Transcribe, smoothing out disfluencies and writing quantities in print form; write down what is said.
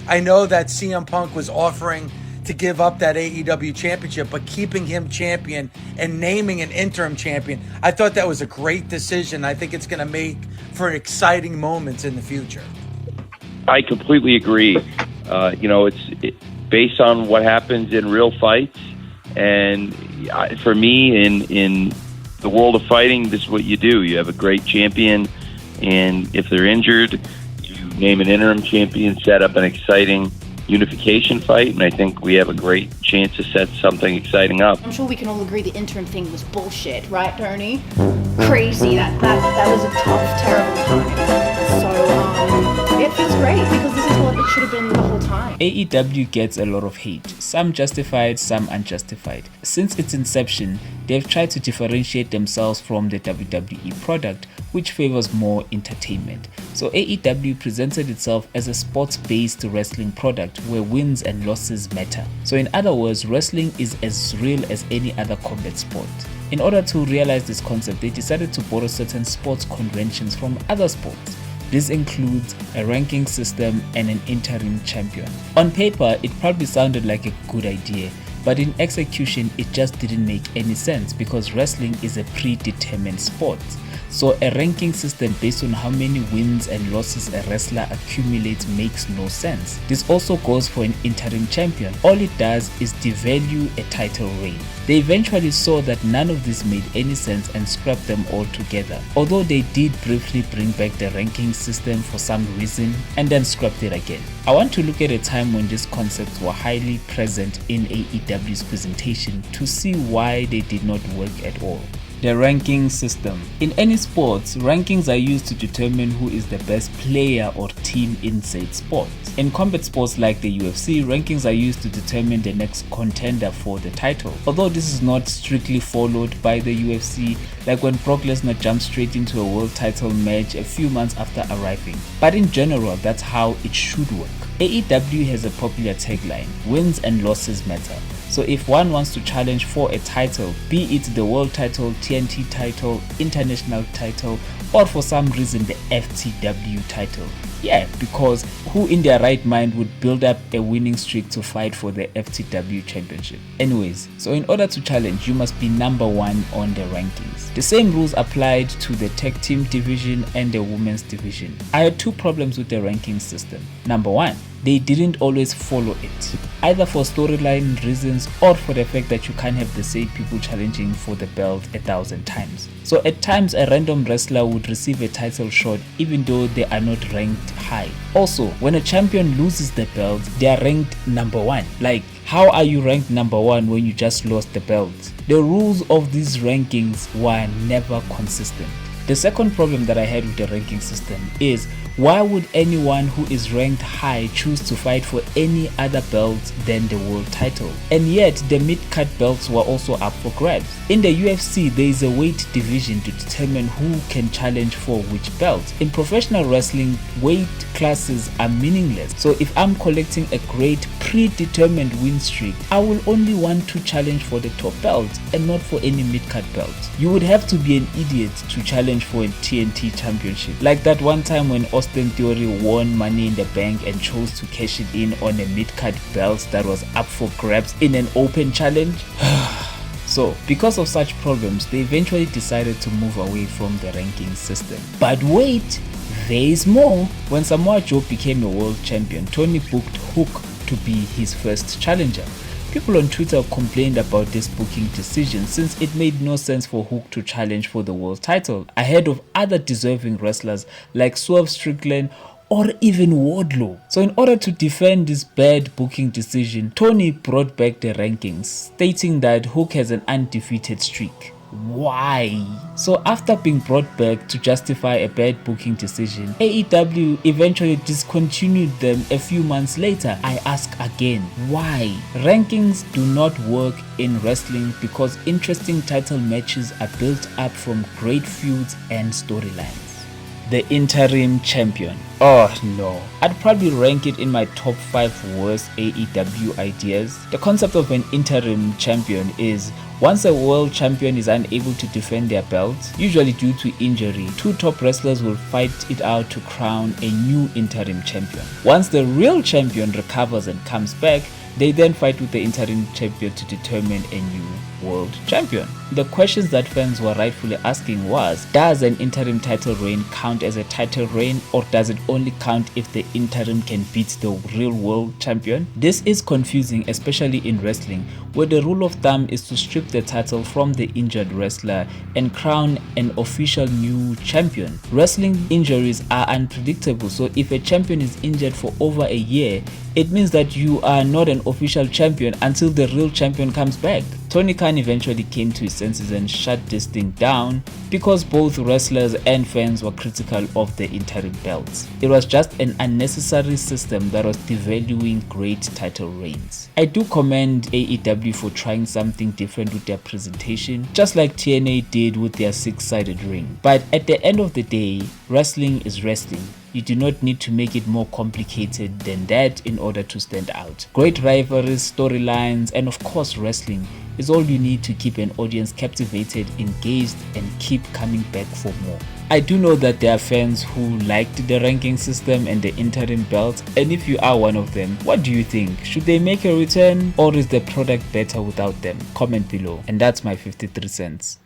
I know that CM Punk was offering to give up that AEW championship, but keeping him champion and naming an interim champion, I thought that was a great decision. I think it's going to make for exciting moments in the future. I completely agree. It's based on what happens in real fights, and for me, in the world of fighting, this is what you do. You have a great champion, and if they're injured, you name an interim champion, set up an exciting unification fight, and I think we have a great chance to set something exciting up. I'm sure we can all agree the interim thing was bullshit, right, Tony? Crazy. That was a tough, terrible time. So it feels great because this is what it should have been the whole time. AEW gets a lot of hate, some justified, some unjustified. Since its inception, they've tried to differentiate themselves from the WWE product, which favors more entertainment. So AEW presented itself as a sports-based wrestling product where wins and losses matter. So in other words, wrestling is as real as any other combat sport. In order to realize this concept, they decided to borrow certain sports conventions from other sports. This includes a ranking system and an interim champion. On paper, it probably sounded like a good idea, but in execution, it just didn't make any sense because wrestling is a predetermined sport. So a ranking system based on how many wins and losses a wrestler accumulates makes no sense. This also goes for an interim champion. All it does is devalue a title reign. They eventually saw that none of this made any sense and scrapped them all together. Although they did briefly bring back the ranking system for some reason and then scrapped it again. I want to look at a time when these concepts were highly present in AEW's presentation to see why they did not work at all. The ranking system. In any sports, rankings are used to determine who is the best player or team in said sport. In combat sports like the UFC, rankings are used to determine the next contender for the title. Although this is not strictly followed by the UFC, like when Brock Lesnar jumped straight into a world title match a few months after arriving. But in general, that's how it should work. AEW has a popular tagline, wins and losses matter. So if one wants to challenge for a title, be it the world title, TNT title, international title, or for some reason the FTW title. Yeah, because who in their right mind would build up a winning streak to fight for the FTW championship? Anyways, so in order to challenge, you must be number one on the rankings. The same rules applied to the tag team division and the women's division. I had two problems with the ranking system. Number one, they didn't always follow it, either for storyline reasons or for the fact that you can't have the same people challenging for the belt 1,000 times. So at times a random wrestler would receive a title shot even though they are not ranked high. Also, when a champion loses the belt, they are ranked number one. Like, how are you ranked number one when you just lost the belt? The rules of these rankings were never consistent. The second problem that I had with the ranking system is, why would anyone who is ranked high choose to fight for any other belt than the world title? And yet the mid-card belts were also up for grabs. In the UFC, there is a weight division to determine who can challenge for which belt. In professional wrestling, weight classes are meaningless. So if I'm collecting a great predetermined win streak, I will only want to challenge for the top belt and not for any mid-card belt. You would have to be an idiot to challenge for a TNT championship. Like that one time when Austin Theory won Money in the Bank and chose to cash it in on a mid-card belt that was up for grabs in an open challenge. So, because of such problems, they eventually decided to move away from the ranking system. But wait, there is more. When Samoa Joe became a world champion, Tony booked Hook to be his first challenger. People on Twitter complained about this booking decision since it made no sense for Hook to challenge for the world title ahead of other deserving wrestlers like Swerve Strickland or even Wardlow. So in order to defend this bad booking decision, Tony brought back the rankings, stating that Hook has an undefeated streak. Why? So after being brought back to justify a bad booking decision, AEW eventually discontinued them a few months later. I ask again, why? Rankings do not work in wrestling because interesting title matches are built up from great feuds and storylines. The interim champion. Oh no, I'd probably rank it in my top 5 worst AEW ideas. The concept of an interim champion is once a world champion is unable to defend their belt, usually due to injury, 2 top wrestlers will fight it out to crown a new interim champion. Once the real champion recovers and comes back, they then fight with the interim champion to determine a new world champion. The questions that fans were rightfully asking was, does an interim title reign count as a title reign, or does it only count if the interim can beat the real world champion? This is confusing, especially in wrestling, where the rule of thumb is to strip the title from the injured wrestler and crown an official new champion. Wrestling injuries are unpredictable, so if a champion is injured for over a year, it means that you are not an official champion until the real champion comes back. Tony Khan eventually came to his senses and shut this thing down because both wrestlers and fans were critical of the interim belts. It was just an unnecessary system that was devaluing great title reigns. I do commend AEW for trying something different with their presentation, just like TNA did with their 6-sided ring. But at the end of the day, wrestling is wrestling. You do not need to make it more complicated than that in order to stand out. Great rivalries, storylines, and of course wrestling is all you need to keep an audience captivated, engaged, and keep coming back for more. I do know that there are fans who liked the ranking system and the interim belt, and if you are one of them, what do you think? Should they make a return, or is the product better without them? Comment below. And that's my 53 cents.